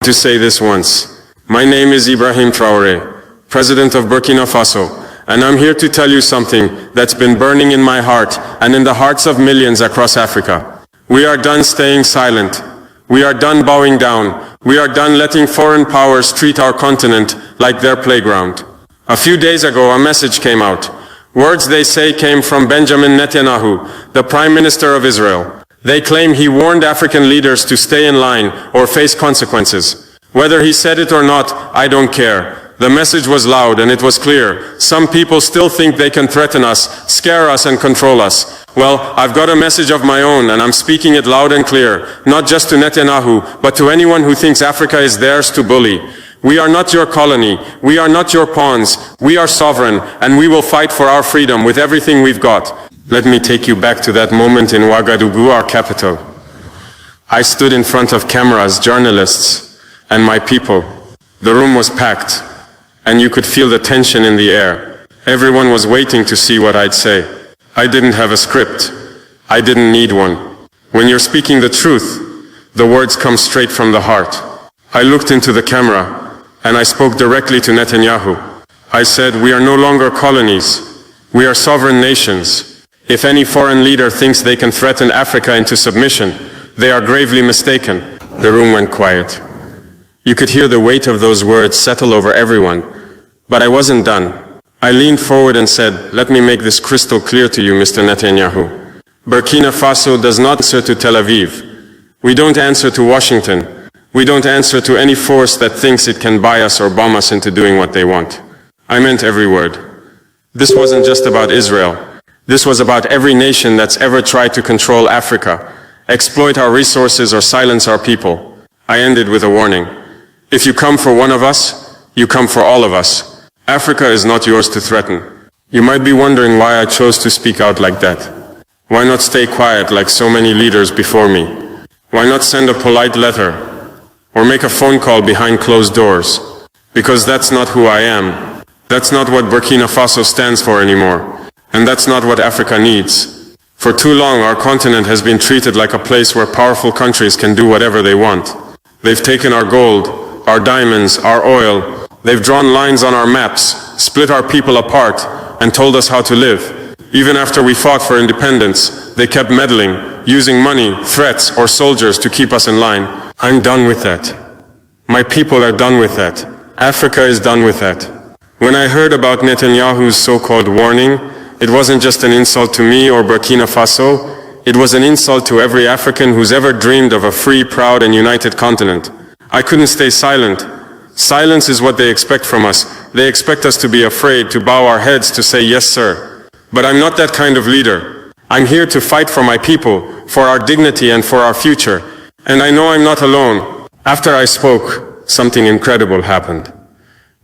to say this once. My name is Ibrahim Traoré, President of Burkina Faso, and I'm here to tell you something that's been burning in my heart and in the hearts of millions across Africa. We are done staying silent. We are done bowing down. We are done letting foreign powers treat our continent like their playground. A few days ago, a message came out. Words, they say, came from Benjamin Netanyahu, the Prime Minister of Israel. They claim he warned African leaders to stay in line or face consequences. Whether he said it or not, I don't care. The message was loud and it was clear. Some people still think they can threaten us, scare us and control us. Well, I've got a message of my own and I'm speaking it loud and clear, not just to Netanyahu, but to anyone who thinks Africa is theirs to bully. We are not your colony, we are not your pawns, we are sovereign, and we will fight for our freedom with everything we've got. Let me take you back to that moment in Ouagadougou, our capital. I stood in front of cameras, journalists, and my people. The room was packed, and you could feel the tension in the air. Everyone was waiting to see what I'd say. I didn't have a script. I didn't need one. When you're speaking the truth, the words come straight from the heart. I looked into the camera, and I spoke directly to Netanyahu. I said, we are no longer colonies. We are sovereign nations. If any foreign leader thinks they can threaten Africa into submission, they are gravely mistaken. The room went quiet. You could hear the weight of those words settle over everyone. But I wasn't done. I leaned forward and said, let me make this crystal clear to you, Mr. Netanyahu. Burkina Faso does not answer to Tel Aviv. We don't answer to Washington. We don't answer to any force that thinks it can buy us or bomb us into doing what they want. I meant every word. This wasn't just about Israel. This was about every nation that's ever tried to control Africa, exploit our resources or silence our people. I ended with a warning. If you come for one of us, you come for all of us. Africa is not yours to threaten. You might be wondering why I chose to speak out like that. Why not stay quiet like so many leaders before me? Why not send a polite letter? Or make a phone call behind closed doors? Because that's not who I am. That's not what Burkina Faso stands for anymore. And that's not what Africa needs. For too long, our continent has been treated like a place where powerful countries can do whatever they want. They've taken our gold, our diamonds, our oil. They've drawn lines on our maps, split our people apart, and told us how to live. Even after we fought for independence, they kept meddling, using money, threats, or soldiers to keep us in line. I'm done with that. My people are done with that. Africa is done with that. When I heard about Netanyahu's so-called warning, it wasn't just an insult to me or Burkina Faso. It was an insult to every African who's ever dreamed of a free, proud, and united continent. I couldn't stay silent. Silence is what they expect from us. They expect us to be afraid, to bow our heads, to say yes, sir. But I'm not that kind of leader. I'm here to fight for my people, for our dignity and for our future. And I know I'm not alone. After I spoke, something incredible happened.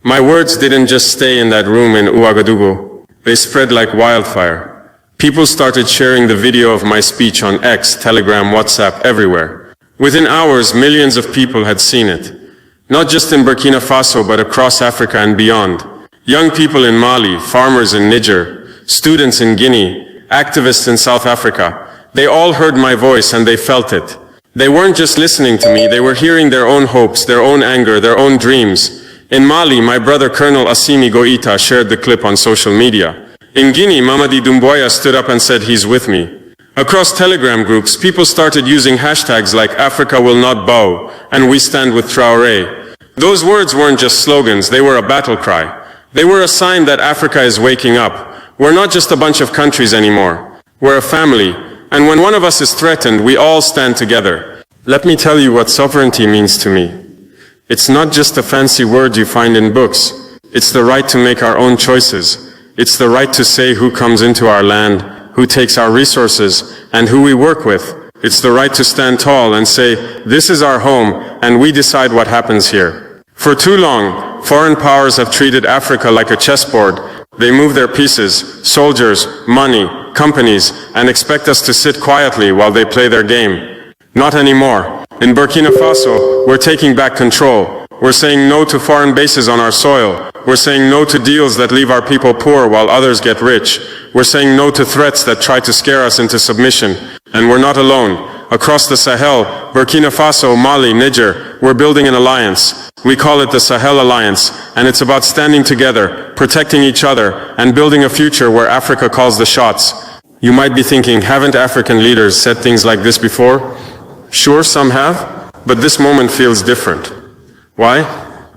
My words didn't just stay in that room in Ouagadougou. They spread like wildfire. People started sharing the video of my speech on X, Telegram, WhatsApp, everywhere. Within hours, millions of people had seen it. Not just in Burkina Faso, but across Africa and beyond. Young people in Mali, farmers in Niger, students in Guinea, activists in South Africa. They all heard my voice and they felt it. They weren't just listening to me, they were hearing their own hopes, their own anger, their own dreams. In Mali, my brother Colonel Assimi Goïta shared the clip on social media. In Guinea, Mamadi Doumbouya stood up and said he's with me. Across Telegram groups, people started using hashtags like Africa will not bow and we stand with Traoré. Those words weren't just slogans, they were a battle cry. They were a sign that Africa is waking up. We're not just a bunch of countries anymore. We're a family. And when one of us is threatened, we all stand together. Let me tell you what sovereignty means to me. It's not just a fancy word you find in books. It's the right to make our own choices. It's the right to say who comes into our land, who takes our resources, and who we work with. It's the right to stand tall and say, this is our home, and we decide what happens here. For too long, foreign powers have treated Africa like a chessboard. They move their pieces, soldiers, money, companies, and expect us to sit quietly while they play their game. Not anymore. In Burkina Faso, we're taking back control. We're saying no to foreign bases on our soil. We're saying no to deals that leave our people poor while others get rich. We're saying no to threats that try to scare us into submission. And we're not alone. Across the Sahel, Burkina Faso, Mali, Niger, we're building an alliance. We call it the Sahel Alliance, and it's about standing together, protecting each other, and building a future where Africa calls the shots. You might be thinking, haven't African leaders said things like this before? Sure, some have, but this moment feels different. Why?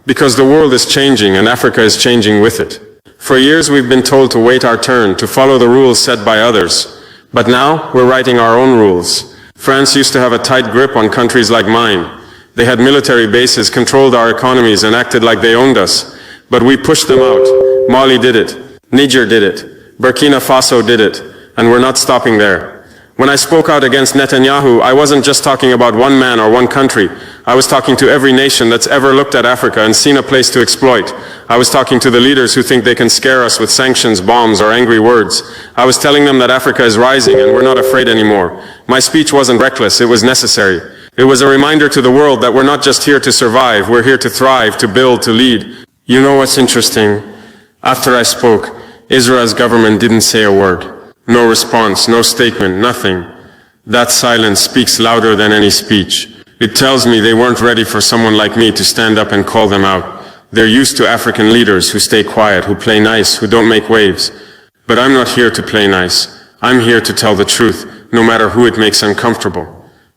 Because the world is changing and Africa is changing with it. For years we've been told to wait our turn, to follow the rules set by others. But now we're writing our own rules. France used to have a tight grip on countries like mine. They had military bases, controlled our economies, and acted like they owned us. But we pushed them out. Mali did it. Niger did it. Burkina Faso did it. And we're not stopping there. When I spoke out against Netanyahu, I wasn't just talking about one man or one country. I was talking to every nation that's ever looked at Africa and seen a place to exploit. I was talking to the leaders who think they can scare us with sanctions, bombs, or angry words. I was telling them that Africa is rising and we're not afraid anymore. My speech wasn't reckless, it was necessary. It was a reminder to the world that we're not just here to survive, we're here to thrive, to build, to lead. You know what's interesting? After I spoke, Israel's government didn't say a word. No response, no statement, nothing. That silence speaks louder than any speech. It tells me they weren't ready for someone like me to stand up and call them out. They're used to African leaders who stay quiet, who play nice, who don't make waves. But I'm not here to play nice. I'm here to tell the truth, no matter who it makes uncomfortable.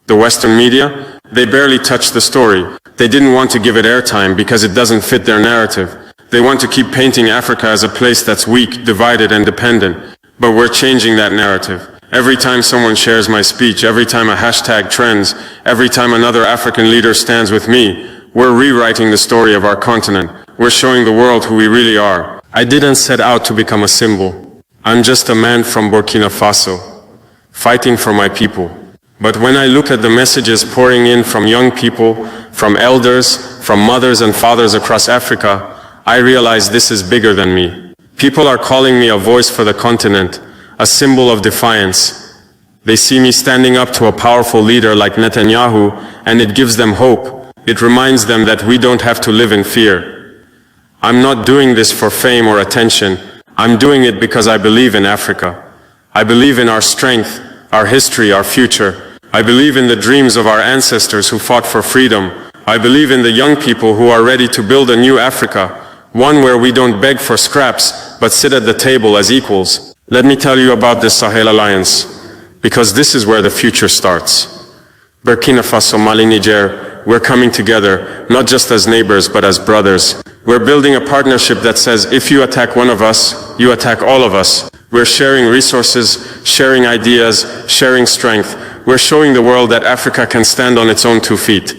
The Western media, they barely touched the story. They didn't want to give it airtime because it doesn't fit their narrative. They want to keep painting Africa as a place that's weak, divided, and dependent. But we're changing that narrative. Every time someone shares my speech, every time a hashtag trends, every time another African leader stands with me, we're rewriting the story of our continent. We're showing the world who we really are. I didn't set out to become a symbol. I'm just a man from Burkina Faso, fighting for my people. But when I look at the messages pouring in from young people, from elders, from mothers and fathers across Africa, I realize this is bigger than me. People are calling me a voice for the continent, a symbol of defiance. They see me standing up to a powerful leader like Netanyahu, and it gives them hope. It reminds them that we don't have to live in fear. I'm not doing this for fame or attention. I'm doing it because I believe in Africa. I believe in our strength, our history, our future. I believe in the dreams of our ancestors who fought for freedom. I believe in the young people who are ready to build a new Africa, one where we don't beg for scraps, but sit at the table as equals. Let me tell you about this Sahel Alliance, because this is where the future starts. Burkina Faso, Mali, Niger, we're coming together, not just as neighbors, but as brothers. We're building a partnership that says, if you attack one of us, you attack all of us. We're sharing resources, sharing ideas, sharing strength. We're showing the world that Africa can stand on its own 2 feet.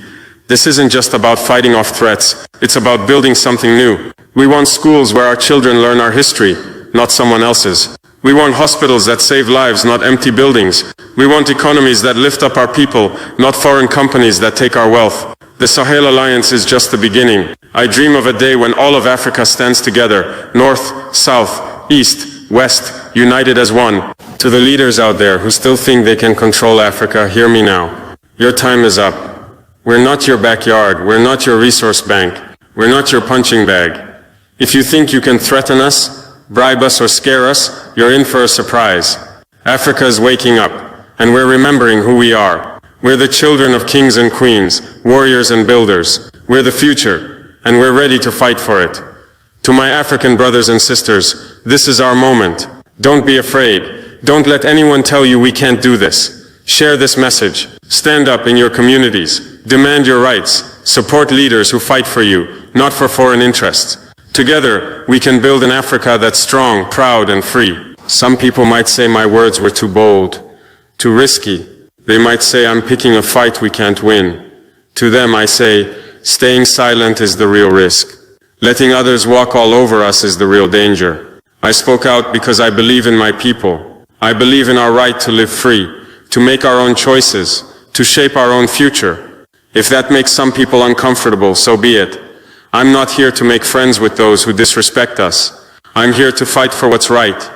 This isn't just about fighting off threats, it's about building something new. We want schools where our children learn our history, not someone else's. We want hospitals that save lives, not empty buildings. We want economies that lift up our people, not foreign companies that take our wealth. The Sahel Alliance is just the beginning. I dream of a day when all of Africa stands together, north, south, east, west, united as one. To the leaders out there who still think they can control Africa, hear me now. Your time is up. We're not your backyard. We're not your resource bank. We're not your punching bag. If you think you can threaten us, bribe us, or scare us, you're in for a surprise. Africa is waking up, and we're remembering who we are. We're the children of kings and queens, warriors and builders. We're the future, and we're ready to fight for it. To my African brothers and sisters, this is our moment. Don't be afraid. Don't let anyone tell you we can't do this. Share this message. Stand up in your communities. Demand your rights. Support leaders who fight for you, not for foreign interests. Together, we can build an Africa that's strong, proud, and free. Some people might say my words were too bold, too risky. They might say I'm picking a fight we can't win. To them I say, staying silent is the real risk. Letting others walk all over us is the real danger. I spoke out because I believe in my people. I believe in our right to live free, to make our own choices, to shape our own future. If that makes some people uncomfortable, so be it. I'm not here to make friends with those who disrespect us. I'm here to fight for what's right.